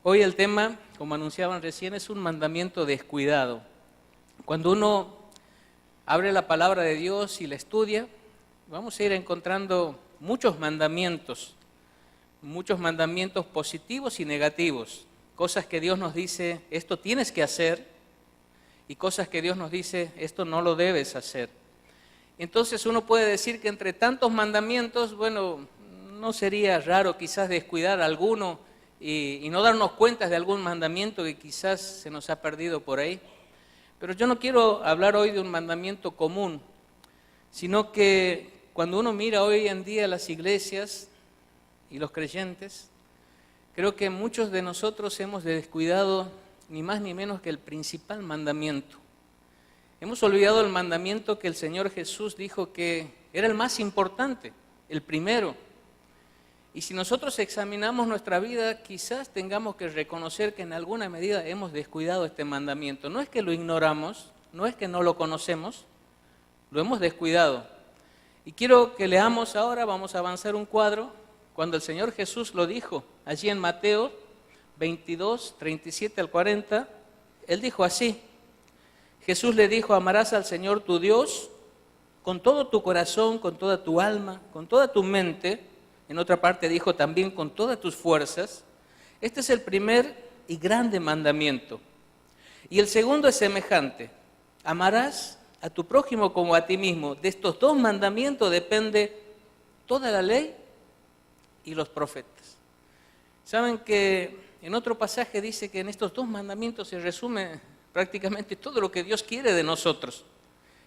Hoy el tema, como anunciaban recién, es un mandamiento descuidado. Cuando uno abre la palabra de Dios y la estudia, vamos a ir encontrando muchos mandamientos positivos y negativos, cosas que Dios nos dice, esto tienes que hacer, y cosas que Dios nos dice, esto no lo debes hacer. Entonces uno puede decir que entre tantos mandamientos, bueno, no sería raro quizás descuidar alguno y no darnos cuenta de algún mandamiento que quizás se nos ha perdido por ahí. Pero yo no quiero hablar hoy de un mandamiento común, sino que cuando uno mira hoy en día las iglesias y los creyentes, creo que muchos de nosotros hemos descuidado ni más ni menos que el principal mandamiento. Hemos olvidado el mandamiento que el Señor Jesús dijo que era el más importante, el primero. Y si nosotros examinamos nuestra vida, quizás tengamos que reconocer que en alguna medida hemos descuidado este mandamiento. No es que lo ignoramos, no es que no lo conocemos, lo hemos descuidado. Y quiero que leamos ahora, vamos a avanzar un cuadro, cuando el Señor Jesús lo dijo, allí en Mateo 22, 37 al 40, Él dijo así: Jesús le dijo, amarás al Señor tu Dios con todo tu corazón, con toda tu alma, con toda tu mente. En otra parte dijo también con todas tus fuerzas. Este es el primer y grande mandamiento. Y el segundo es semejante: amarás a tu prójimo como a ti mismo. De estos dos mandamientos depende toda la ley y los profetas. Saben que en otro pasaje dice que en estos dos mandamientos se resume prácticamente todo lo que Dios quiere de nosotros.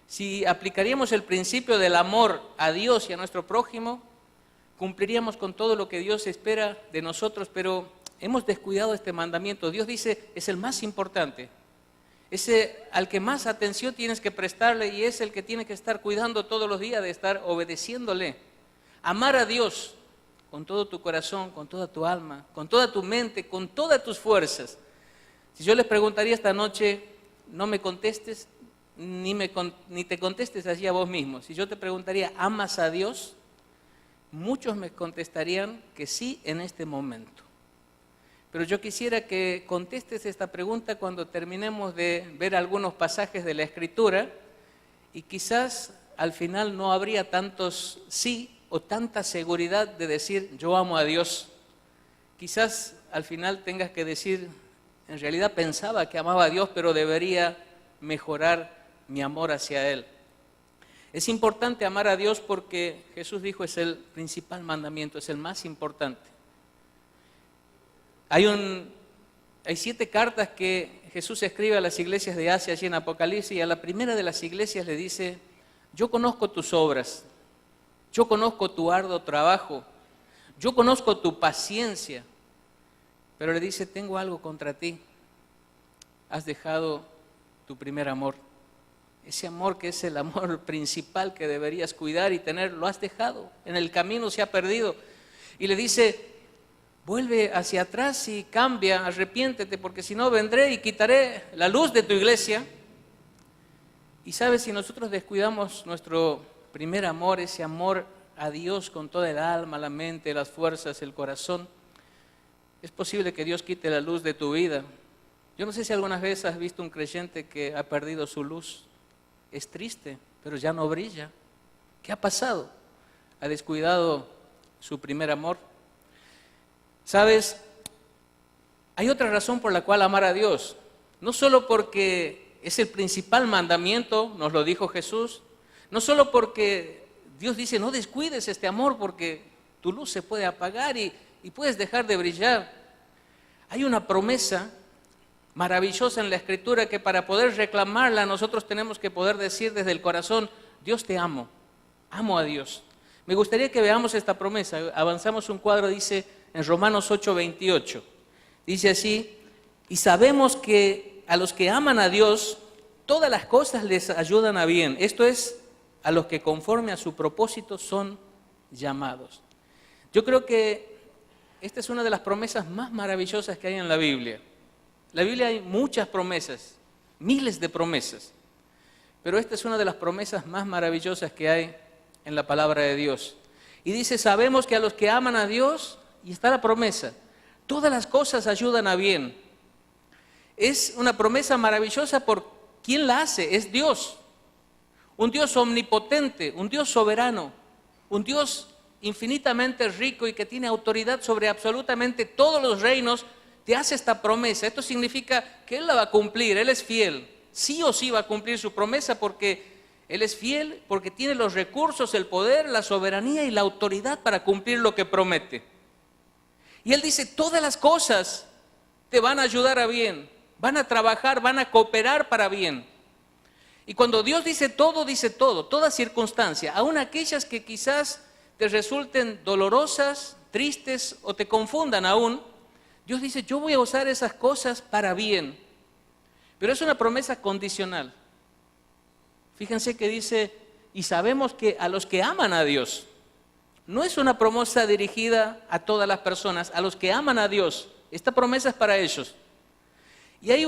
Si aplicaríamos el principio del amor a Dios y a nuestro prójimo, cumpliríamos con todo lo que Dios espera de nosotros, pero hemos descuidado este mandamiento. Dios dice, es el más importante, ese al que más atención tienes que prestarle y es el que tiene que estar cuidando todos los días de estar obedeciéndole. Amar a Dios con todo tu corazón, con toda tu alma, con toda tu mente, con todas tus fuerzas. Si yo les preguntaría esta noche, no me contestes, ni te contestes allí a vos mismo. Si yo te preguntaría, ¿amas a Dios? Muchos me contestarían que sí en este momento. Pero yo quisiera que contestes esta pregunta cuando terminemos de ver algunos pasajes de la Escritura y quizás al final no habría tantos sí o tanta seguridad de decir yo amo a Dios. Quizás al final tengas que decir, en realidad pensaba que amaba a Dios, pero debería mejorar mi amor hacia Él. Es importante amar a Dios porque Jesús dijo es el principal mandamiento, es el más importante. Hay 7 cartas que Jesús escribe a las iglesias de Asia allí en Apocalipsis, y a la primera de las iglesias le dice, yo conozco tus obras, yo conozco tu arduo trabajo, yo conozco tu paciencia, pero le dice, tengo algo contra ti, has dejado tu primer amor. Ese amor que es el amor principal que deberías cuidar y tener, lo has dejado, en el camino se ha perdido. Y le dice, vuelve hacia atrás y cambia, arrepiéntete, porque si no vendré y quitaré la luz de tu iglesia. Y sabes, si nosotros descuidamos nuestro primer amor, ese amor a Dios con toda el alma, la mente, las fuerzas, el corazón, es posible que Dios quite la luz de tu vida. Yo no sé si algunas veces has visto un creyente que ha perdido su luz. Es triste, pero ya no brilla. ¿Qué ha pasado? Ha descuidado su primer amor. ¿Sabes? Hay otra razón por la cual amar a Dios. No solo porque es el principal mandamiento, nos lo dijo Jesús. No solo porque Dios dice, no descuides este amor porque tu luz se puede apagar y puedes dejar de brillar. Hay una promesa maravillosa en la Escritura que para poder reclamarla nosotros tenemos que poder decir desde el corazón, Dios te amo, amo a Dios. Me gustaría que veamos esta promesa. Avanzamos un cuadro, dice en Romanos 8:28. Dice así, y sabemos que a los que aman a Dios, todas las cosas les ayudan a bien. Esto es, a los que conforme a su propósito son llamados. Yo creo que esta es una de las promesas más maravillosas que hay en la Biblia. En la Biblia hay muchas promesas, miles de promesas, pero esta es una de las promesas más maravillosas que hay en la palabra de Dios. Y dice, sabemos que a los que aman a Dios, y está la promesa, Todas las cosas ayudan a bien. Es una promesa maravillosa por quien la hace, es Dios. Un Dios omnipotente, un Dios soberano, un Dios infinitamente rico y que tiene autoridad sobre absolutamente todos los reinos, te hace esta promesa. Esto significa que Él la va a cumplir, Él es fiel. Sí o sí va a cumplir su promesa porque Él es fiel, porque tiene los recursos, el poder, la soberanía y la autoridad para cumplir lo que promete. Y Él dice, todas las cosas te van a ayudar a bien, van a trabajar, van a cooperar para bien. Y cuando Dios dice todo, toda circunstancia, aun aquellas que quizás te resulten dolorosas, tristes o te confundan aún, Dios dice, yo voy a usar esas cosas para bien. Pero es una promesa condicional. Fíjense que dice, y sabemos que a los que aman a Dios, no es una promesa dirigida a todas las personas, a los que aman a Dios, esta promesa es para ellos. Y hay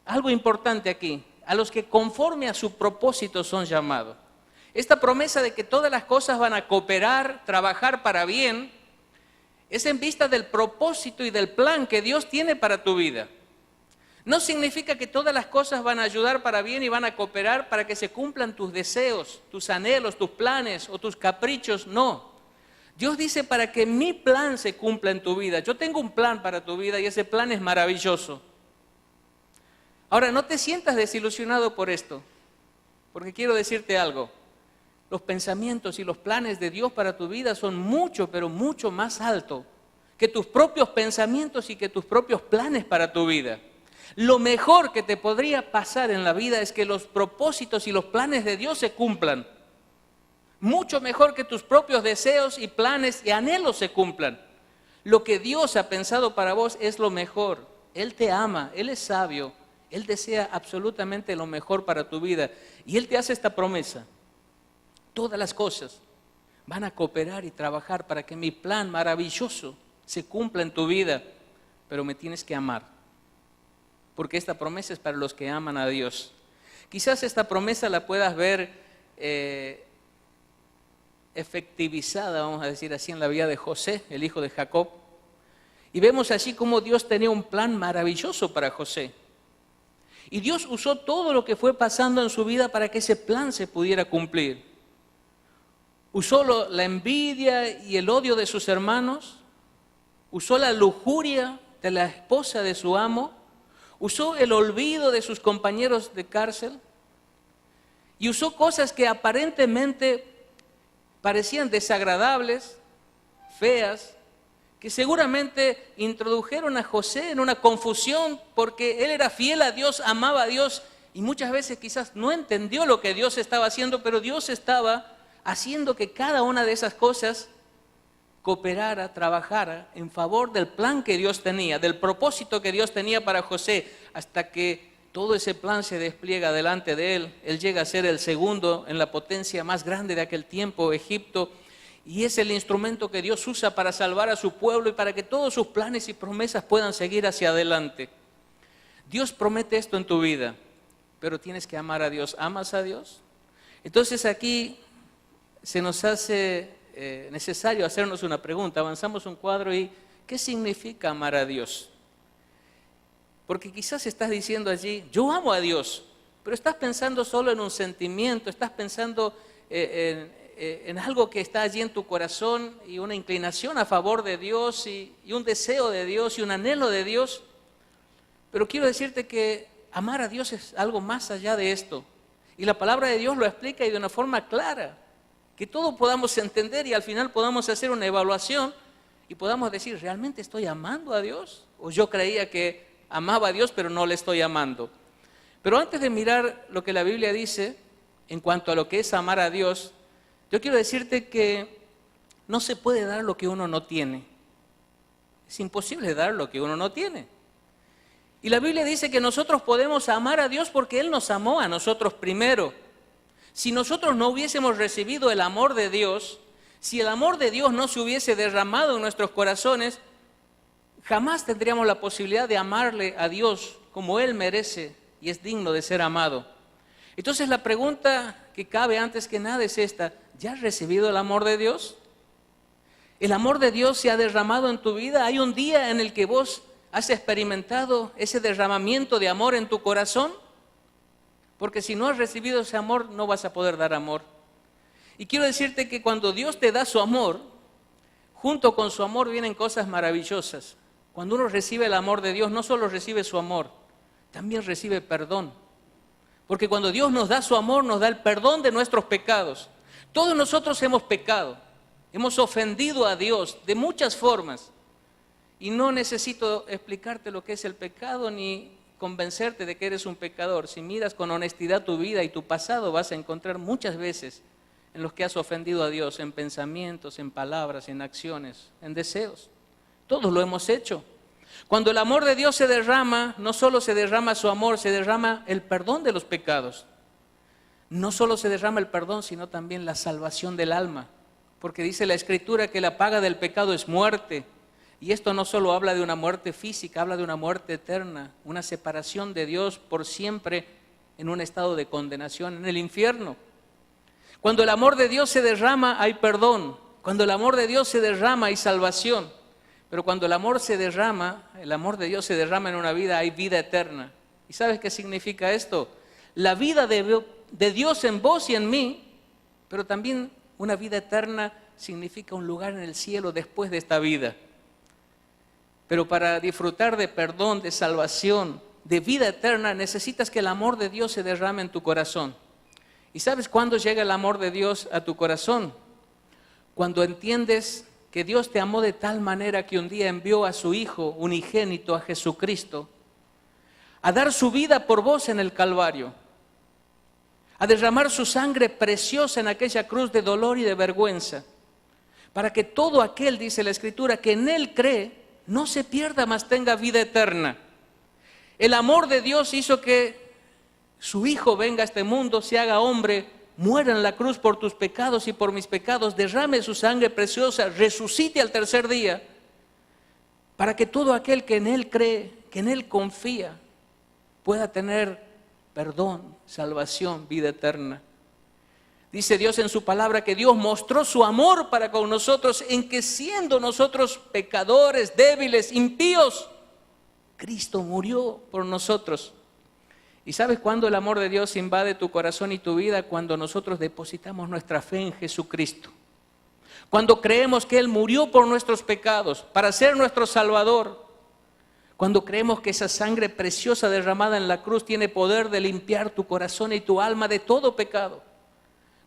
algo importante aquí, a los que conforme a su propósito son llamados. Esta promesa de que todas las cosas van a cooperar, trabajar para bien, es en vista del propósito y del plan que Dios tiene para tu vida. No significa que todas las cosas van a ayudar para bien y van a cooperar para que se cumplan tus deseos, tus anhelos, tus planes o tus caprichos, no. Dios dice para que mi plan se cumpla en tu vida. Yo tengo un plan para tu vida y ese plan es maravilloso. Ahora, no te sientas desilusionado por esto, porque quiero decirte algo. Los pensamientos y los planes de Dios para tu vida son mucho, pero mucho más altos que tus propios pensamientos y que tus propios planes para tu vida. Lo mejor que te podría pasar en la vida es que los propósitos y los planes de Dios se cumplan. Mucho mejor que tus propios deseos y planes y anhelos se cumplan. Lo que Dios ha pensado para vos es lo mejor. Él te ama, Él es sabio, Él desea absolutamente lo mejor para tu vida. Y Él te hace esta promesa. Todas las cosas van a cooperar y trabajar para que mi plan maravilloso se cumpla en tu vida. Pero me tienes que amar. Porque esta promesa es para los que aman a Dios. Quizás esta promesa la puedas ver efectivizada, vamos a decir así, en la vida de José, el hijo de Jacob. Y vemos así cómo Dios tenía un plan maravilloso para José. Y Dios usó todo lo que fue pasando en su vida para que ese plan se pudiera cumplir. Usó la envidia y el odio de sus hermanos. Usó la lujuria de la esposa de su amo. Usó el olvido de sus compañeros de cárcel. Y usó cosas que aparentemente parecían desagradables, feas, que seguramente introdujeron a José en una confusión porque él era fiel a Dios, amaba a Dios y muchas veces quizás no entendió lo que Dios estaba haciendo, pero Dios estaba haciendo que cada una de esas cosas cooperara, trabajara en favor del plan que Dios tenía, del propósito que Dios tenía para José, hasta que todo ese plan se despliega delante de él. Él llega a ser el segundo en la potencia más grande de aquel tiempo, Egipto, y es el instrumento que Dios usa para salvar a su pueblo y para que todos sus planes y promesas puedan seguir hacia adelante. Dios promete esto en tu vida, pero tienes que amar a Dios. ¿Amas a Dios? Entonces aquí se nos hace necesario hacernos una pregunta. Avanzamos un cuadro y ¿qué significa amar a Dios? Porque quizás estás diciendo allí, yo amo a Dios, pero estás pensando solo en un sentimiento, estás pensando en algo que está allí en tu corazón y una inclinación a favor de Dios y un deseo de Dios y un anhelo de Dios. Pero quiero decirte que amar a Dios es algo más allá de esto. Y la palabra de Dios lo explica y de una forma clara, que todos podamos entender y al final podamos hacer una evaluación y podamos decir, ¿realmente estoy amando a Dios? ¿O yo creía que amaba a Dios pero no le estoy amando? Pero antes de mirar lo que la Biblia dice en cuanto a lo que es amar a Dios, yo quiero decirte que no se puede dar lo que uno no tiene. Es imposible dar lo que uno no tiene. Y la Biblia dice que nosotros podemos amar a Dios porque Él nos amó a nosotros primero. Si nosotros no hubiésemos recibido el amor de Dios, si el amor de Dios no se hubiese derramado en nuestros corazones, jamás tendríamos la posibilidad de amarle a Dios como Él merece y es digno de ser amado. Entonces la pregunta que cabe antes que nada es esta: ¿ya has recibido el amor de Dios? ¿El amor de Dios se ha derramado en tu vida? ¿Hay un día en el que vos has experimentado ese derramamiento de amor en tu corazón? Porque si no has recibido ese amor, no vas a poder dar amor. Y quiero decirte que cuando Dios te da su amor, junto con su amor vienen cosas maravillosas. Cuando uno recibe el amor de Dios, no solo recibe su amor, también recibe perdón. Porque cuando Dios nos da su amor, nos da el perdón de nuestros pecados. Todos nosotros hemos pecado, hemos ofendido a Dios de muchas formas. Y no necesito explicarte lo que es el pecado ni convencerte de que eres un pecador. Si miras con honestidad tu vida y tu pasado, vas a encontrar muchas veces en los que has ofendido a Dios, en pensamientos, en palabras, en acciones, en deseos. Todos lo hemos hecho. Cuando el amor de Dios se derrama, no solo se derrama su amor, se derrama el perdón de los pecados. No solo se derrama el perdón, sino también la salvación del alma. Porque dice la Escritura que la paga del pecado es muerte. Y esto no solo habla de una muerte física, habla de una muerte eterna, una separación de Dios por siempre en un estado de condenación en el infierno. Cuando el amor de Dios se derrama, hay perdón. Cuando el amor de Dios se derrama, hay salvación. Pero cuando el amor de Dios se derrama en una vida, hay vida eterna. ¿Y sabes qué significa esto? La vida de Dios en vos y en mí, pero también una vida eterna significa un lugar en el cielo después de esta vida. Pero para disfrutar de perdón, de salvación, de vida eterna, necesitas que el amor de Dios se derrame en tu corazón. ¿Y sabes cuándo llega el amor de Dios a tu corazón? Cuando entiendes que Dios te amó de tal manera que un día envió a su Hijo unigénito, a Jesucristo, a dar su vida por vos en el Calvario, a derramar su sangre preciosa en aquella cruz de dolor y de vergüenza, para que todo aquel, dice la Escritura, que en Él cree, no se pierda, mas tenga vida eterna. El amor de Dios hizo que su Hijo venga a este mundo, se haga hombre, muera en la cruz por tus pecados y por mis pecados, derrame su sangre preciosa, resucite al tercer día, para que todo aquel que en Él cree, que en Él confía, pueda tener perdón, salvación, vida eterna. Dice Dios en su palabra que Dios mostró su amor para con nosotros en que siendo nosotros pecadores, débiles, impíos, Cristo murió por nosotros. ¿Y sabes cuándo el amor de Dios invade tu corazón y tu vida? Cuando nosotros depositamos nuestra fe en Jesucristo. Cuando creemos que Él murió por nuestros pecados, para ser nuestro Salvador. Cuando creemos que esa sangre preciosa derramada en la cruz tiene poder de limpiar tu corazón y tu alma de todo pecado.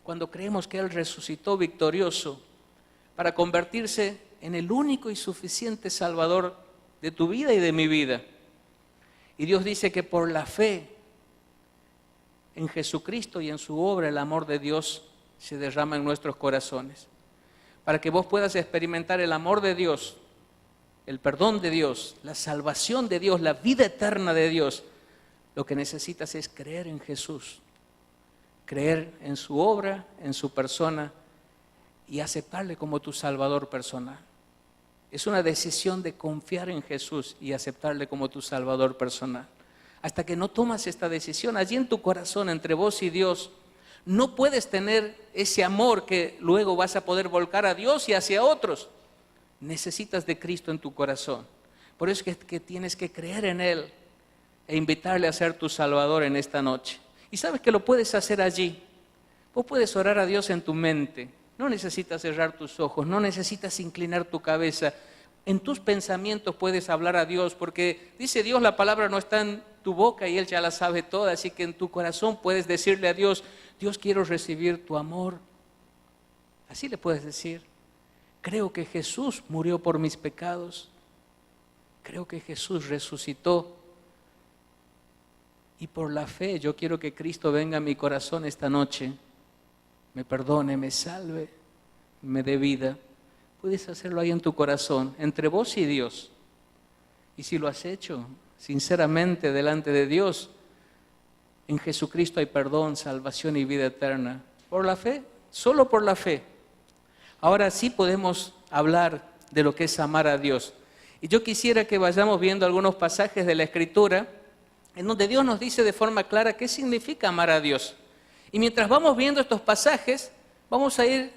Cuando creemos que Él resucitó victorioso para convertirse en el único y suficiente Salvador de tu vida y de mi vida. Y Dios dice que por la fe en Jesucristo y en su obra, el amor de Dios se derrama en nuestros corazones. Para que vos puedas experimentar el amor de Dios, el perdón de Dios, la salvación de Dios, la vida eterna de Dios, lo que necesitas es creer en Jesús, creer en su obra, en su persona y aceptarle como tu Salvador personal. Es una decisión de confiar en Jesús y aceptarle como tu Salvador personal. Hasta que no tomas esta decisión, allí en tu corazón, entre vos y Dios, no puedes tener ese amor que luego vas a poder volcar a Dios y hacia otros. Necesitas de Cristo en tu corazón. Por eso es que tienes que creer en Él e invitarle a ser tu Salvador en esta noche. Y sabes que lo puedes hacer allí. Vos puedes orar a Dios en tu mente. No necesitas cerrar tus ojos, no necesitas inclinar tu cabeza. En tus pensamientos puedes hablar a Dios, porque dice Dios, la palabra no está en tu boca y Él ya la sabe toda, así que en tu corazón puedes decirle a Dios, Dios, quiero recibir tu amor. Así le puedes decir, creo que Jesús murió por mis pecados, creo que Jesús resucitó y por la fe yo quiero que Cristo venga a mi corazón esta noche, me perdone, me salve, me dé vida. Puedes hacerlo ahí en tu corazón, entre vos y Dios. Y si lo has hecho sinceramente delante de Dios, en Jesucristo hay perdón, salvación y vida eterna. Por la fe, solo por la fe. Ahora sí podemos hablar de lo que es amar a Dios. Y yo quisiera que vayamos viendo algunos pasajes de la Escritura en donde Dios nos dice de forma clara qué significa amar a Dios. Y mientras vamos viendo estos pasajes, vamos a ir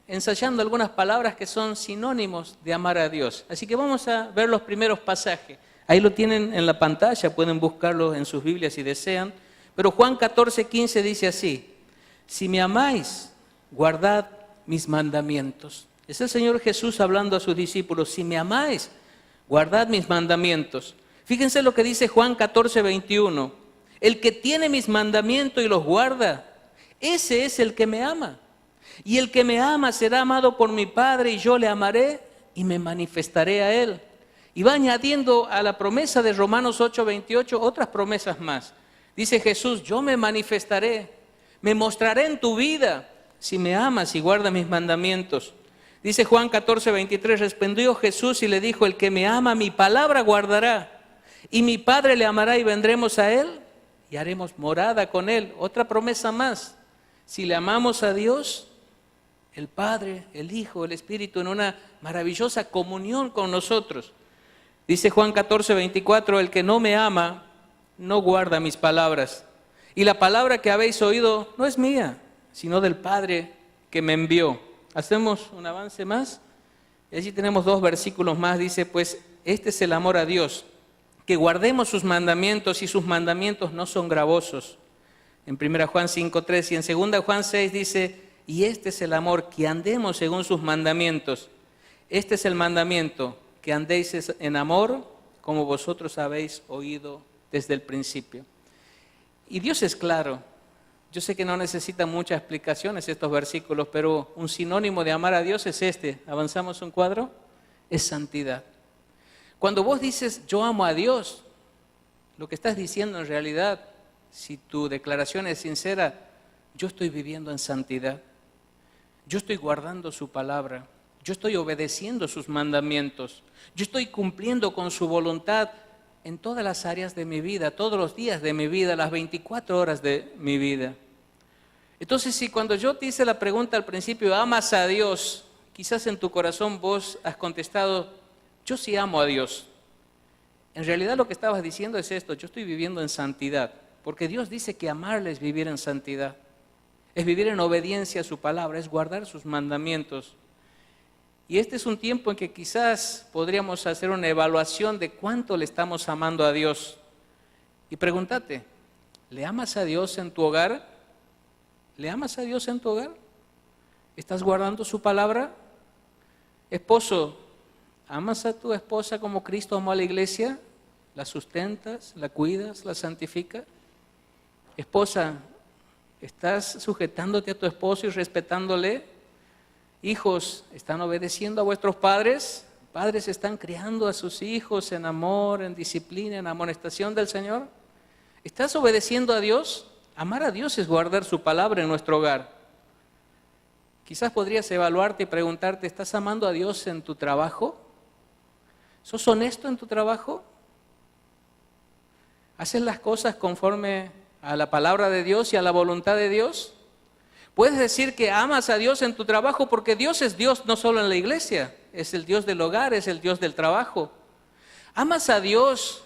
ensayando algunas palabras que son sinónimos de amar a Dios. Así que vamos a ver los primeros pasajes. Ahí lo tienen en la pantalla, pueden buscarlo en sus Biblias si desean. Pero Juan 14:15 dice así: si me amáis, guardad mis mandamientos. Es el Señor Jesús hablando a sus discípulos: si me amáis, guardad mis mandamientos. Fíjense lo que dice Juan 14:21. El que tiene mis mandamientos y los guarda, ese es el que me ama. Y el que me ama será amado por mi Padre, y yo le amaré y me manifestaré a él. Y va añadiendo a la promesa de Romanos 8:28 otras promesas más. Dice Jesús: yo me manifestaré, me mostraré en tu vida si me amas y guardas mis mandamientos. Dice Juan 14:23, respondió Jesús y le dijo: el que me ama, mi palabra guardará, y mi Padre le amará y vendremos a él y haremos morada con él. Otra promesa más: si le amamos a Dios, el Padre, el Hijo, el Espíritu, en una maravillosa comunión con nosotros. Dice Juan 14:24, el que no me ama, no guarda mis palabras. Y la palabra que habéis oído no es mía, sino del Padre que me envió. Hacemos un avance más. Y allí tenemos 2 versículos más. Dice, pues este es el amor a Dios, que guardemos sus mandamientos, y sus mandamientos no son gravosos. En 1 Juan 5:3 y en 2 Juan 6 dice, y este es el amor, que andemos según sus mandamientos. Este es el mandamiento, que andéis en amor, como vosotros habéis oído desde el principio. Y Dios es claro. Yo sé que no necesitan muchas explicaciones estos versículos, pero un sinónimo de amar a Dios es este. ¿Avanzamos un cuadro? Es santidad. Cuando vos dices, yo amo a Dios, lo que estás diciendo en realidad, si tu declaración es sincera, yo estoy viviendo en santidad. Yo estoy guardando su palabra. Yo estoy obedeciendo sus mandamientos. Yo estoy cumpliendo con su voluntad en todas las áreas de mi vida, todos los días de mi vida, las 24 horas de mi vida. Entonces, si cuando yo te hice la pregunta al principio, ¿amas a Dios? Quizás en tu corazón vos has contestado, yo sí amo a Dios. En realidad lo que estabas diciendo es esto: yo estoy viviendo en santidad, porque Dios dice que amarle es vivir en santidad. Es vivir en obediencia a su palabra, es guardar sus mandamientos. Y este es un tiempo en que quizás podríamos hacer una evaluación de cuánto le estamos amando a Dios. Y pregúntate, ¿le amas a Dios en tu hogar? ¿Le amas a Dios en tu hogar? ¿Estás guardando su palabra? Esposo, ¿amas a tu esposa como Cristo amó a la iglesia? ¿La sustentas, la cuidas, la santificas? Esposa, ¿estás sujetándote a tu esposo y respetándole? Hijos, ¿están obedeciendo a vuestros padres? ¿Padres están criando a sus hijos en amor, en disciplina, en amonestación del Señor? ¿Estás obedeciendo a Dios? Amar a Dios es guardar su palabra en nuestro hogar. Quizás podrías evaluarte y preguntarte, ¿estás amando a Dios en tu trabajo? ¿Sos honesto en tu trabajo? ¿Haces las cosas conforme a la palabra de Dios y a la voluntad de Dios? Puedes decir que amas a Dios en tu trabajo, porque Dios es Dios no solo en la iglesia, es el Dios del hogar, es el Dios del trabajo. ¿Amas a Dios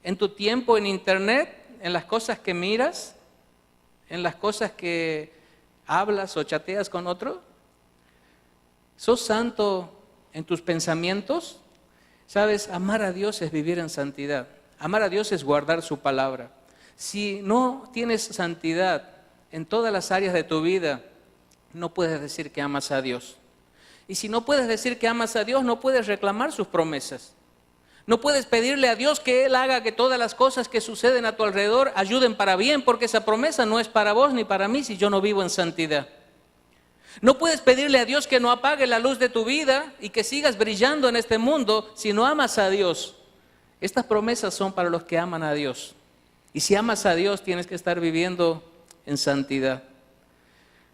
en tu tiempo en internet, en las cosas que miras, en las cosas que hablas o chateas con otro? ¿Sos santo en tus pensamientos? Sabes, amar a Dios es vivir en santidad. Amar a Dios es guardar su palabra. Si no tienes santidad en todas las áreas de tu vida, no puedes decir que amas a Dios. Y si no puedes decir que amas a Dios, no puedes reclamar sus promesas. No puedes pedirle a Dios que Él haga que todas las cosas que suceden a tu alrededor ayuden para bien, porque esa promesa no es para vos ni para mí si yo no vivo en santidad. No puedes pedirle a Dios que no apague la luz de tu vida y que sigas brillando en este mundo si no amas a Dios. Estas promesas son para los que aman a Dios. Y si amas a Dios, tienes que estar viviendo en santidad.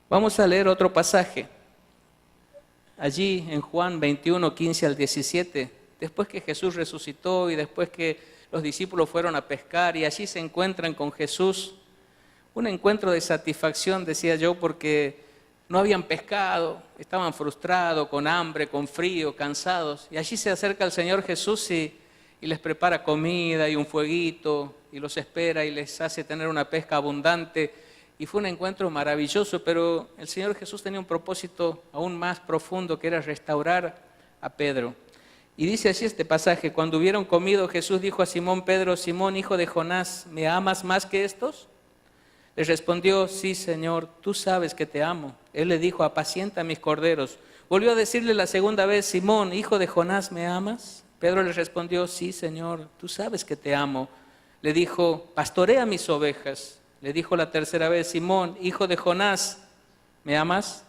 Vamos a leer otro pasaje. Allí en Juan 21, 15 al 17, después que Jesús resucitó y después que los discípulos fueron a pescar y allí se encuentran con Jesús, un encuentro de satisfacción, decía yo, porque no habían pescado, estaban frustrados, con hambre, con frío, cansados, y allí se acerca el Señor Jesús y les prepara comida y un fueguito y los espera y les hace tener una pesca abundante. y fue un encuentro maravilloso, pero el Señor Jesús tenía un propósito aún más profundo, que era restaurar a Pedro. Y dice así este pasaje: cuando hubieron comido, Jesús dijo a Simón Pedro: Simón, hijo de Jonás, ¿me amas más que estos? Le respondió: sí, Señor, tú sabes que te amo. Él le dijo: apacienta mis corderos. Volvió a decirle la segunda vez: Simón, hijo de Jonás, ¿me amas? Pedro le respondió: sí, Señor, tú sabes que te amo. Le dijo: pastorea mis ovejas. Le dijo la tercera vez: Simón, hijo de Jonás, ¿me amas?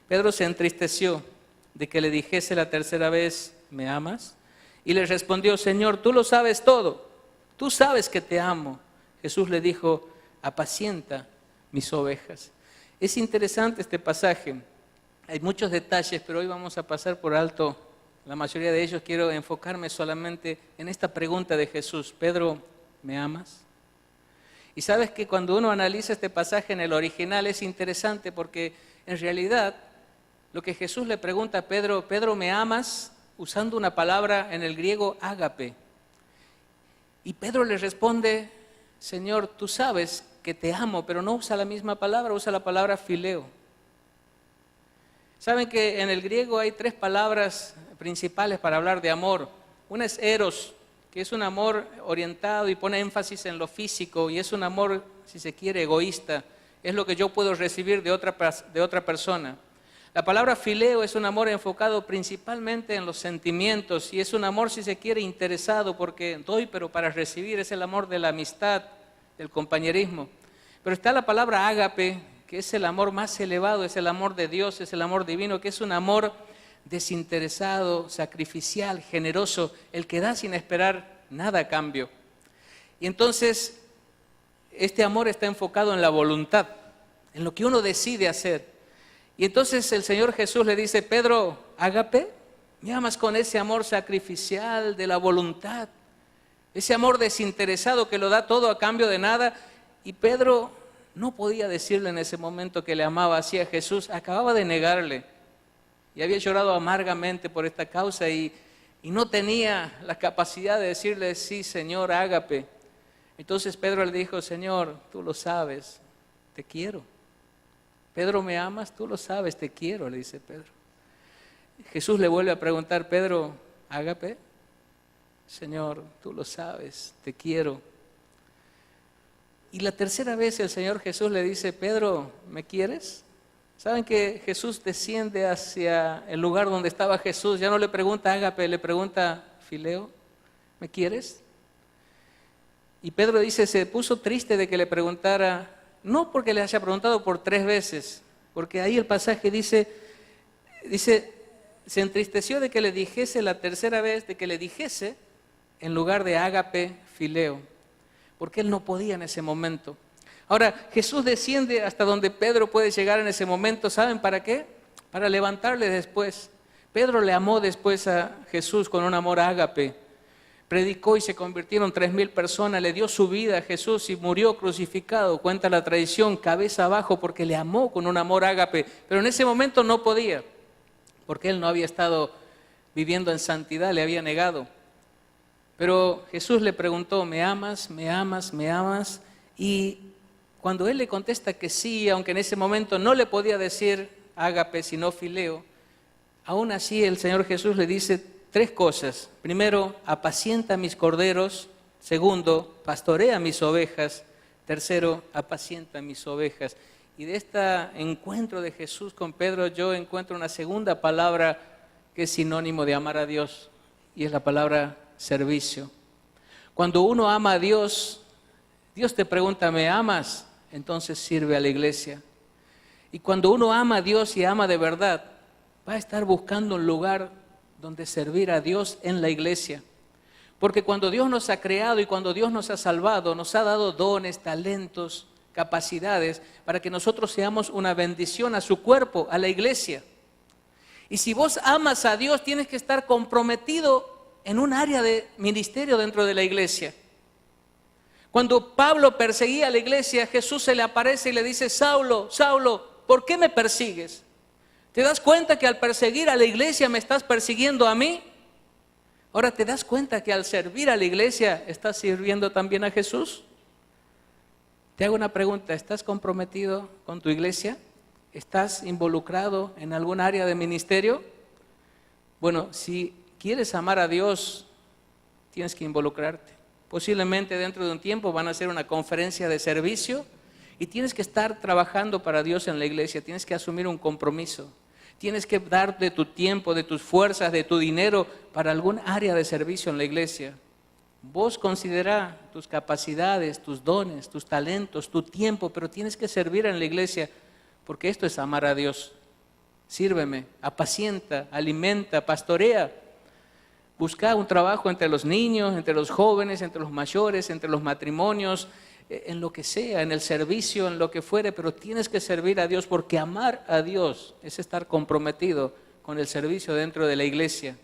Pedro se entristeció de que le dijese la tercera vez: ¿me amas? Y le respondió: Señor, tú lo sabes todo, tú sabes que te amo. Jesús le dijo: apacienta mis ovejas. Es interesante este pasaje, hay muchos detalles, pero hoy vamos a pasar por alto la mayoría de ellos. Quiero enfocarme solamente en esta pregunta de Jesús: Pedro, ¿me amas? Y sabes que cuando uno analiza este pasaje en el original es interesante, porque en realidad lo que Jesús le pregunta a Pedro: Pedro, ¿me amas?, usando una palabra en el griego, ágape. Y Pedro le responde: Señor, tú sabes que te amo, pero no usa la misma palabra, usa la palabra fileo. Saben que en el griego hay 3 palabras principales para hablar de amor. Una es eros, que es un amor orientado y pone énfasis en lo físico, y es un amor, si se quiere, egoísta. Es lo que yo puedo recibir de otra persona. La palabra fileo es un amor enfocado principalmente en los sentimientos, y es un amor, si se quiere, interesado, porque doy pero para recibir. Es el amor de la amistad, del compañerismo. Pero está la palabra ágape, que es el amor más elevado, es el amor de Dios, es el amor divino, que es un amor desinteresado, sacrificial, generoso, el que da sin esperar nada a cambio. Y entonces este amor está enfocado en la voluntad, en lo que uno decide hacer. Y entonces el Señor Jesús le dice: Pedro, ágape, me amas con ese amor sacrificial de la voluntad, ese amor desinteresado que lo da todo a cambio de nada. Y Pedro no podía decirle en ese momento que le amaba así a Jesús. Acababa de negarle y había llorado amargamente por esta causa, y no tenía la capacidad de decirle: sí, Señor, ágape. Entonces Pedro le dijo: Señor, tú lo sabes, te quiero. Pedro, ¿me amas? Tú lo sabes, te quiero, le dice Pedro. Jesús le vuelve a preguntar: Pedro, ágape. Señor, tú lo sabes, te quiero. Y la tercera vez el Señor Jesús le dice: Pedro, ¿me quieres? ¿Saben que Jesús desciende hacia el lugar donde estaba Jesús? Ya no le pregunta ágape, le pregunta fileo, ¿me quieres? Y Pedro dice, se puso triste de que le preguntara, no porque le haya preguntado por 3 veces, porque ahí el pasaje dice, se entristeció de que le dijese la tercera vez, de que le dijese en lugar de ágape, fileo, porque él no podía en ese momento. Ahora, Jesús desciende hasta donde Pedro puede llegar en ese momento. ¿Saben para qué? Para levantarle después. Pedro le amó después a Jesús con un amor ágape. Predicó y se convirtieron 3,000 personas, le dio su vida a Jesús y murió crucificado, cuenta la tradición, cabeza abajo, porque le amó con un amor ágape. Pero en ese momento no podía, porque él no había estado viviendo en santidad, le había negado. Pero Jesús le preguntó, ¿me amas? ¿Me amas? ¿Me amas? Y cuando él le contesta que sí, aunque en ese momento no le podía decir ágape, sino fileo, aún así el Señor Jesús le dice 3 cosas. Primero, apacienta mis corderos. Segundo, pastorea mis ovejas. Tercero, apacienta mis ovejas. Y de este encuentro de Jesús con Pedro, yo encuentro una segunda palabra que es sinónimo de amar a Dios, y es la palabra servicio. Cuando uno ama a Dios, Dios te pregunta, ¿me amas? Entonces sirve a la iglesia. Y cuando uno ama a Dios y ama de verdad, va a estar buscando un lugar donde servir a Dios en la iglesia. Porque cuando Dios nos ha creado y cuando Dios nos ha salvado, nos ha dado dones, talentos, capacidades para que nosotros seamos una bendición a su cuerpo, a la iglesia. Y si vos amas a Dios, tienes que estar comprometido en un área de ministerio dentro de la iglesia. Cuando Pablo perseguía a la iglesia, Jesús se le aparece y le dice, Saulo, Saulo, ¿por qué me persigues? ¿Te das cuenta que al perseguir a la iglesia me estás persiguiendo a mí? Ahora, ¿te das cuenta que al servir a la iglesia estás sirviendo también a Jesús? Te hago una pregunta, ¿estás comprometido con tu iglesia? ¿Estás involucrado en algún área de ministerio? Bueno, si quieres amar a Dios, tienes que involucrarte. Posiblemente dentro de un tiempo van a hacer una conferencia de servicio y tienes que estar trabajando para Dios en la iglesia, tienes que asumir un compromiso. Tienes que dar de tu tiempo, de tus fuerzas, de tu dinero para algún área de servicio en la iglesia. Vos considera tus capacidades, tus dones, tus talentos, tu tiempo, pero tienes que servir en la iglesia porque esto es amar a Dios. Sírveme, apacienta, alimenta, pastorea. Busca un trabajo entre los niños, entre los jóvenes, entre los mayores, entre los matrimonios, en lo que sea, en el servicio, en lo que fuere, pero tienes que servir a Dios porque amar a Dios es estar comprometido con el servicio dentro de la iglesia.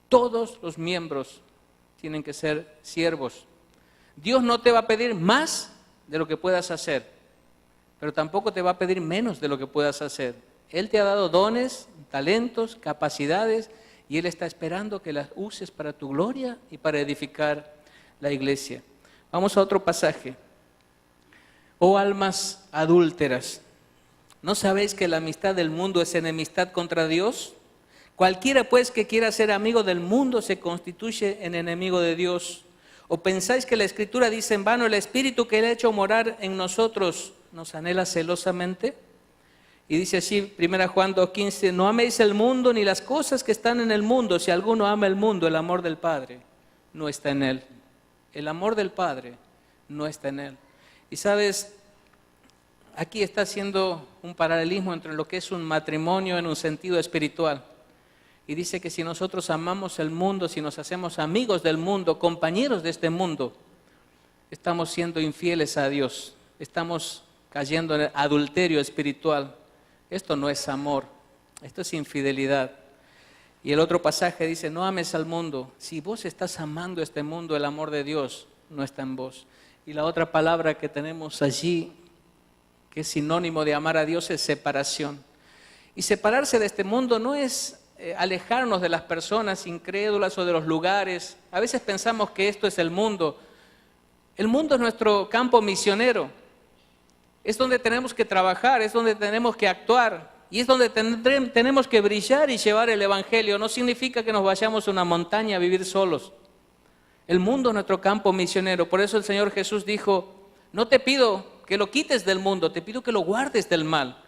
Todos los miembros tienen que ser siervos. Dios no te va a pedir más de lo que puedas hacer, pero tampoco te va a pedir menos de lo que puedas hacer. Él te ha dado dones, talentos, capacidades, y Él está esperando que las uses para tu gloria y para edificar la iglesia. Vamos a otro pasaje. Oh almas adúlteras, ¿no sabéis que la amistad del mundo es enemistad contra Dios? Cualquiera pues que quiera ser amigo del mundo se constituye en enemigo de Dios. ¿O pensáis que la Escritura dice en vano, el Espíritu que Él ha hecho morar en nosotros nos anhela celosamente? Y dice así, 1 Juan 2:15, no améis el mundo ni las cosas que están en el mundo. Si alguno ama el mundo, el amor del Padre no está en él. El amor del Padre no está en él. Y sabes, aquí está haciendo un paralelismo entre lo que es un matrimonio en un sentido espiritual. Y dice que si nosotros amamos el mundo, si nos hacemos amigos del mundo, compañeros de este mundo, estamos siendo infieles a Dios. Estamos cayendo en el adulterio espiritual. Esto no es amor, esto es infidelidad. Y el otro pasaje dice, no ames al mundo. Si vos estás amando este mundo, el amor de Dios no está en vos. Y la otra palabra que tenemos allí, que es sinónimo de amar a Dios, es separación. Y separarse de este mundo no es alejarnos de las personas incrédulas o de los lugares. A veces pensamos que esto es el mundo. El mundo es nuestro campo misionero. Es donde tenemos que trabajar, es donde tenemos que actuar y es donde tenemos que brillar y llevar el Evangelio. No significa que nos vayamos a una montaña a vivir solos. El mundo es nuestro campo misionero. Por eso el Señor Jesús dijo, no te pido que lo quites del mundo, te pido que lo guardes del mal.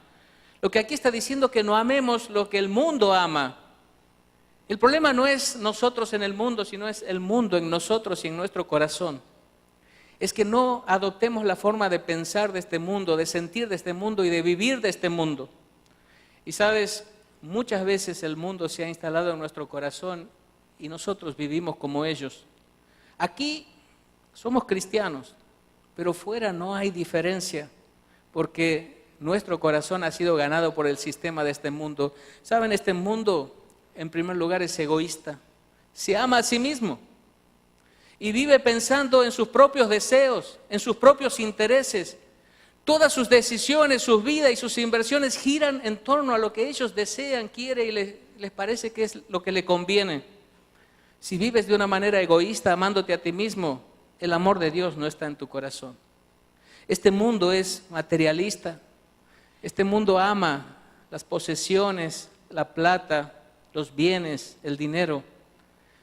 Lo que aquí está diciendo que no amemos lo que el mundo ama. El problema no es nosotros en el mundo, sino es el mundo en nosotros y en nuestro corazón. Es que no adoptemos la forma de pensar de este mundo, de sentir de este mundo y de vivir de este mundo. Y sabes, muchas veces el mundo se ha instalado en nuestro corazón y nosotros vivimos como ellos. Aquí somos cristianos, pero fuera no hay diferencia, porque nuestro corazón ha sido ganado por el sistema de este mundo. ¿Saben? Este mundo, en primer lugar, es egoísta. Se ama a sí mismo. Y vive pensando en sus propios deseos, en sus propios intereses. Todas sus decisiones, sus vidas y sus inversiones giran en torno a lo que ellos desean, quieren y les parece que es lo que le conviene. Si vives de una manera egoísta, amándote a ti mismo, el amor de Dios no está en tu corazón. Este mundo es materialista. Este mundo ama las posesiones, la plata, los bienes, el dinero.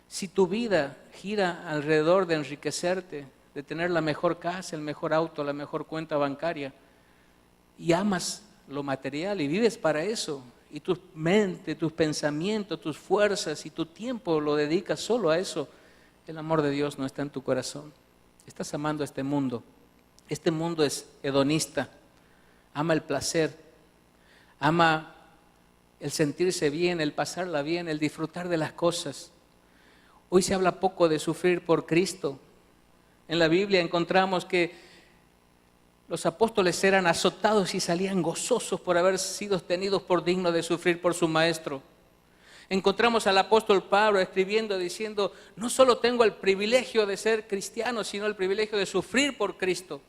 Si tu vida gira alrededor de enriquecerte, de tener la mejor casa, el mejor auto, la mejor cuenta bancaria, y amas lo material y vives para eso, y tu mente, tus pensamientos, tus fuerzas y tu tiempo lo dedicas solo a eso, el amor de Dios no está en tu corazón. Estás amando a este mundo. Este mundo es hedonista, ama el placer, ama el sentirse bien, el pasarla bien, el disfrutar de las cosas. Hoy se habla poco de sufrir por Cristo. En la Biblia encontramos que los apóstoles eran azotados y salían gozosos por haber sido tenidos por dignos de sufrir por su Maestro. Encontramos al apóstol Pablo escribiendo, diciendo, no solo tengo el privilegio de ser cristiano, sino el privilegio de sufrir por Cristo.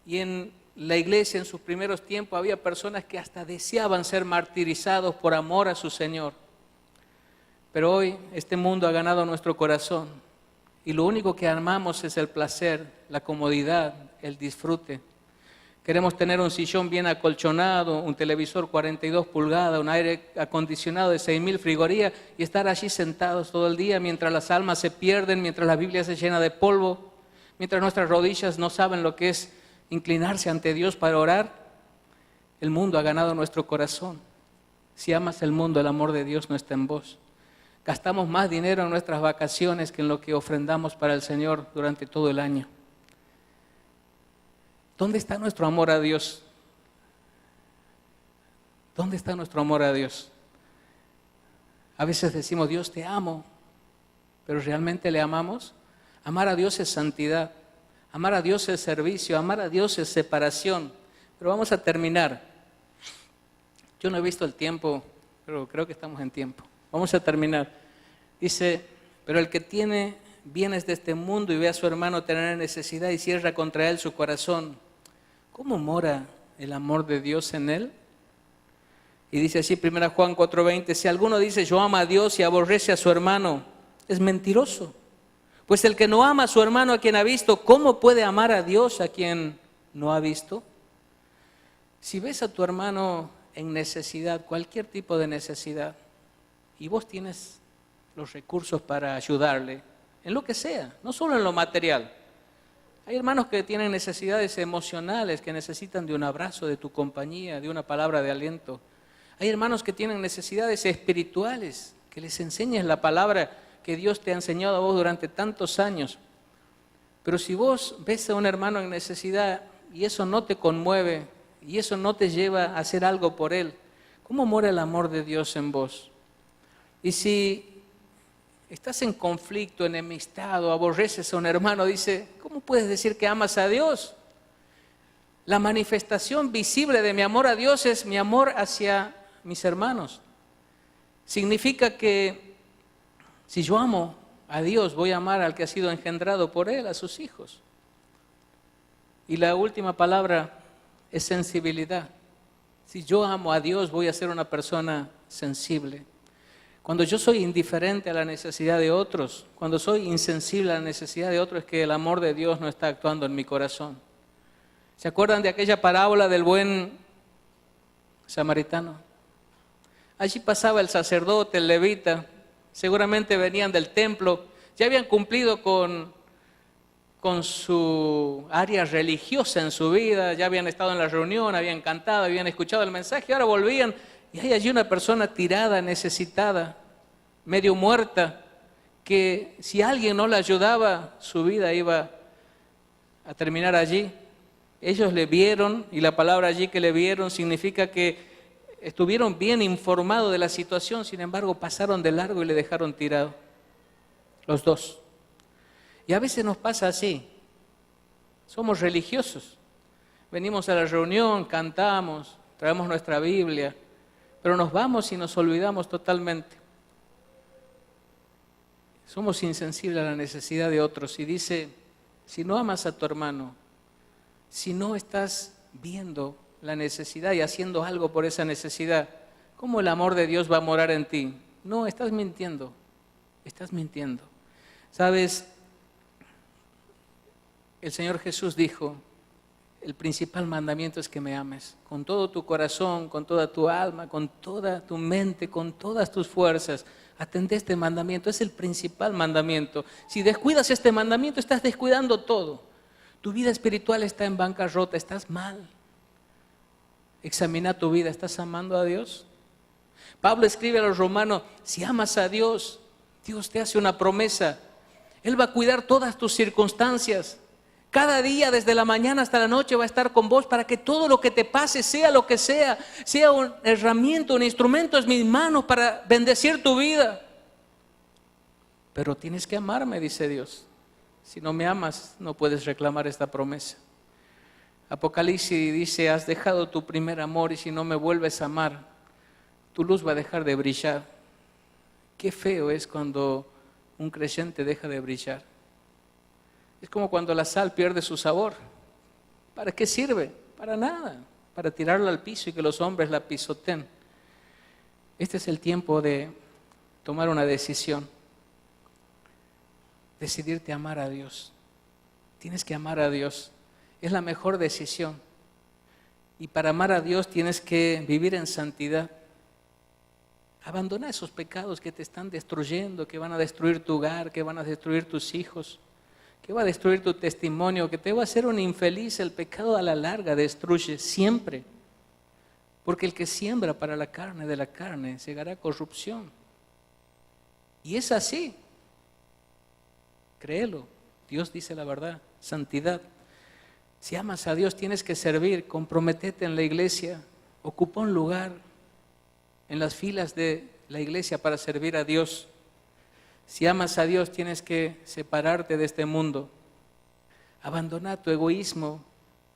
Y en la iglesia en sus primeros tiempos había personas que hasta deseaban ser martirizados por amor a su Señor. Pero hoy este mundo ha ganado nuestro corazón y lo único que amamos es el placer, la comodidad, el disfrute. Queremos tener un sillón bien acolchonado, un televisor 42 pulgadas, un aire acondicionado de 6.000 frigorías y estar allí sentados todo el día mientras las almas se pierden, mientras la Biblia se llena de polvo, mientras nuestras rodillas no saben lo que es inclinarse ante Dios para orar. El mundo ha ganado nuestro corazón. Si amas el mundo, el amor de Dios no está en vos. Gastamos más dinero en nuestras vacaciones que en lo que ofrendamos para el Señor durante todo el año. ¿Dónde está nuestro amor a Dios? ¿Dónde está nuestro amor a Dios? A veces decimos, Dios te amo, pero ¿realmente le amamos? Amar a Dios es santidad, amar a Dios es servicio, amar a Dios es separación. Pero vamos a terminar. Yo no he visto el tiempo, pero creo que estamos en tiempo. Vamos a terminar. Dice, pero el que tiene bienes de este mundo y ve a su hermano tener necesidad y cierra contra él su corazón, ¿cómo mora el amor de Dios en él? Y dice así, 1 Juan 4:20, si alguno dice yo amo a Dios y aborrece a su hermano, es mentiroso. Pues el que no ama a su hermano a quien ha visto, ¿cómo puede amar a Dios a quien no ha visto? Si ves a tu hermano en necesidad, cualquier tipo de necesidad, y vos tienes los recursos para ayudarle, en lo que sea, no solo en lo material. Hay hermanos que tienen necesidades emocionales, que necesitan de un abrazo, de tu compañía, de una palabra de aliento. Hay hermanos que tienen necesidades espirituales, que les enseñes la palabra que Dios te ha enseñado a vos durante tantos años. Pero si vos ves a un hermano en necesidad y eso no te conmueve, y eso no te lleva a hacer algo por él, ¿cómo mora el amor de Dios en vos? Y si estás en conflicto, enemistado, aborreces a un hermano, dice, ¿cómo puedes decir que amas a Dios? La manifestación visible de mi amor a Dios es mi amor hacia mis hermanos. Significa que si yo amo a Dios, voy a amar al que ha sido engendrado por Él, a sus hijos. Y la última palabra es sensibilidad. Si yo amo a Dios, voy a ser una persona sensible. Cuando yo soy indiferente a la necesidad de otros, cuando soy insensible a la necesidad de otros, es que el amor de Dios no está actuando en mi corazón. ¿Se acuerdan de aquella parábola del buen samaritano? Allí pasaba el sacerdote, el levita, seguramente venían del templo, ya habían cumplido con su área religiosa en su vida, ya habían estado en la reunión, habían cantado, habían escuchado el mensaje, ahora volvían y hay allí una persona tirada, necesitada, medio muerta, que si alguien no la ayudaba, su vida iba a terminar allí. Ellos le vieron, y la palabra allí que le vieron significa que estuvieron bien informados de la situación, sin embargo pasaron de largo y le dejaron tirado, los dos. Y a veces nos pasa así, somos religiosos, venimos a la reunión, cantamos, traemos nuestra Biblia, pero nos vamos y nos olvidamos totalmente. Somos insensibles a la necesidad de otros y dice, si no amas a tu hermano, si no estás viendo la necesidad y haciendo algo por esa necesidad, ¿cómo el amor de Dios va a morar en ti? No, estás mintiendo, estás mintiendo. ¿Sabes? El Señor Jesús dijo, el principal mandamiento es que me ames con todo tu corazón, con toda tu alma, con toda tu mente, con todas tus fuerzas. Atendé este mandamiento, es el principal mandamiento. Si descuidas este mandamiento, estás descuidando todo. Tu vida espiritual está en bancarrota, estás mal. Examina tu vida, ¿estás amando a Dios? Pablo escribe a los romanos, si amas a Dios, Dios te hace una promesa. Él va a cuidar todas tus circunstancias. Cada día, desde la mañana hasta la noche, va a estar con vos para que todo lo que te pase, sea lo que sea una herramienta, un instrumento en mis manos para bendecir tu vida. Pero tienes que amarme, dice Dios. Si no me amas, no puedes reclamar esta promesa. Apocalipsis dice, has dejado tu primer amor y si no me vuelves a amar, tu luz va a dejar de brillar. Qué feo es cuando un creyente deja de brillar. Es como cuando la sal pierde su sabor. ¿Para qué sirve? Para nada. Para tirarla al piso y que los hombres la pisoteen. Este es el tiempo de tomar una decisión. Decidirte amar a Dios. Tienes que amar a Dios. Es la mejor decisión. Y para amar a Dios tienes que vivir en santidad. Abandona esos pecados que te están destruyendo, que van a destruir tu hogar, que van a destruir tus hijos, que va a destruir tu testimonio, que te va a hacer un infeliz. El pecado a la larga destruye siempre. Porque el que siembra para la carne, de la carne, segará corrupción. Y es así. Créelo. Dios dice la verdad. Santidad. Si amas a Dios tienes que servir. Comprométete en la iglesia. Ocupa un lugar en las filas de la iglesia para servir a Dios. Si amas a Dios tienes que separarte de este mundo. Abandona tu egoísmo.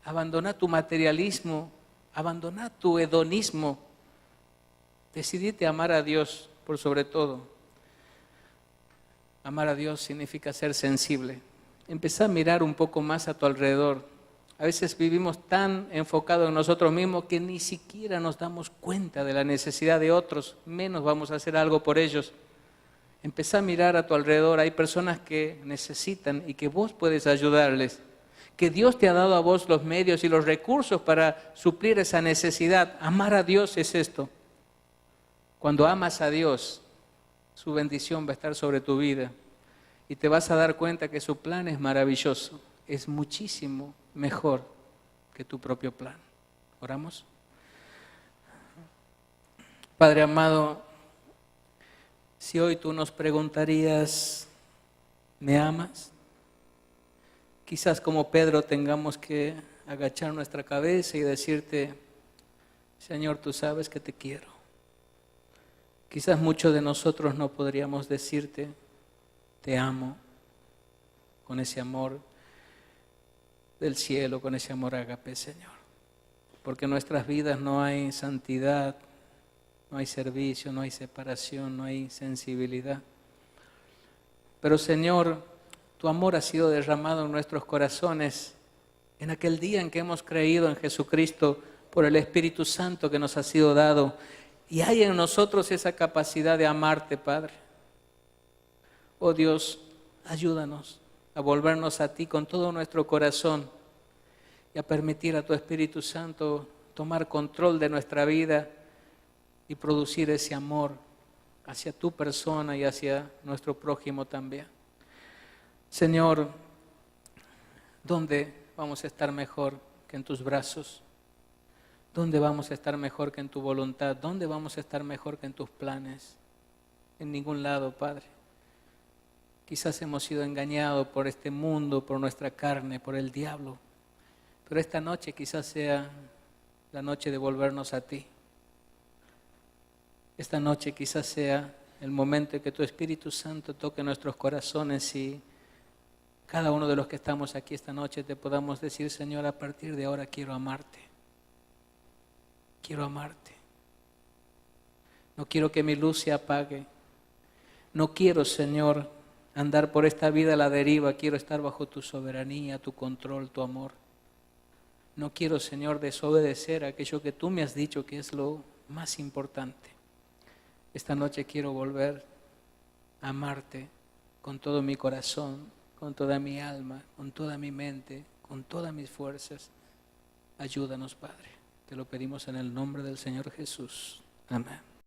Abandona tu materialismo. Abandona tu hedonismo. Decidite amar a Dios por sobre todo. Amar a Dios significa ser sensible. Empezá a mirar un poco más a tu alrededor. A veces vivimos tan enfocados en nosotros mismos que ni siquiera nos damos cuenta de la necesidad de otros, menos vamos a hacer algo por ellos. Empezá a mirar a tu alrededor. Hay personas que necesitan y que vos puedes ayudarles. Que Dios te ha dado a vos los medios y los recursos para suplir esa necesidad. Amar a Dios es esto. Cuando amas a Dios, su bendición va a estar sobre tu vida y te vas a dar cuenta que su plan es maravilloso, es muchísimo mejor que tu propio plan. ¿Oramos? Padre amado, si hoy tú nos preguntarías, ¿me amas? Quizás como Pedro tengamos que agachar nuestra cabeza y decirte, Señor, tú sabes que te quiero. Quizás muchos de nosotros no podríamos decirte, te amo, con ese amor del cielo, con ese amor ágape, Señor. Porque en nuestras vidas no hay santidad, no hay servicio, no hay separación, no hay sensibilidad. Pero Señor, tu amor ha sido derramado en nuestros corazones en aquel día en que hemos creído en Jesucristo por el Espíritu Santo que nos ha sido dado. Y hay en nosotros esa capacidad de amarte, Padre. Oh Dios, ayúdanos a volvernos a ti con todo nuestro corazón y a permitir a tu Espíritu Santo tomar control de nuestra vida y producir ese amor hacia tu persona y hacia nuestro prójimo también. Señor, ¿dónde vamos a estar mejor que en tus brazos? ¿Dónde vamos a estar mejor que en tu voluntad? ¿Dónde vamos a estar mejor que en tus planes? En ningún lado, Padre. Quizás hemos sido engañados por este mundo, por nuestra carne, por el diablo. Pero esta noche quizás sea la noche de volvernos a ti. Esta noche quizás sea el momento en que tu Espíritu Santo toque nuestros corazones y cada uno de los que estamos aquí esta noche te podamos decir, Señor, a partir de ahora quiero amarte. Quiero amarte. No quiero que mi luz se apague. No quiero, Señor, andar por esta vida a la deriva. Quiero estar bajo tu soberanía, tu control, tu amor. No quiero, Señor, desobedecer aquello que tú me has dicho que es lo más importante. Esta noche quiero volver a amarte con todo mi corazón, con toda mi alma, con toda mi mente, con todas mis fuerzas. Ayúdanos, Padre. Te lo pedimos en el nombre del Señor Jesús. Amén.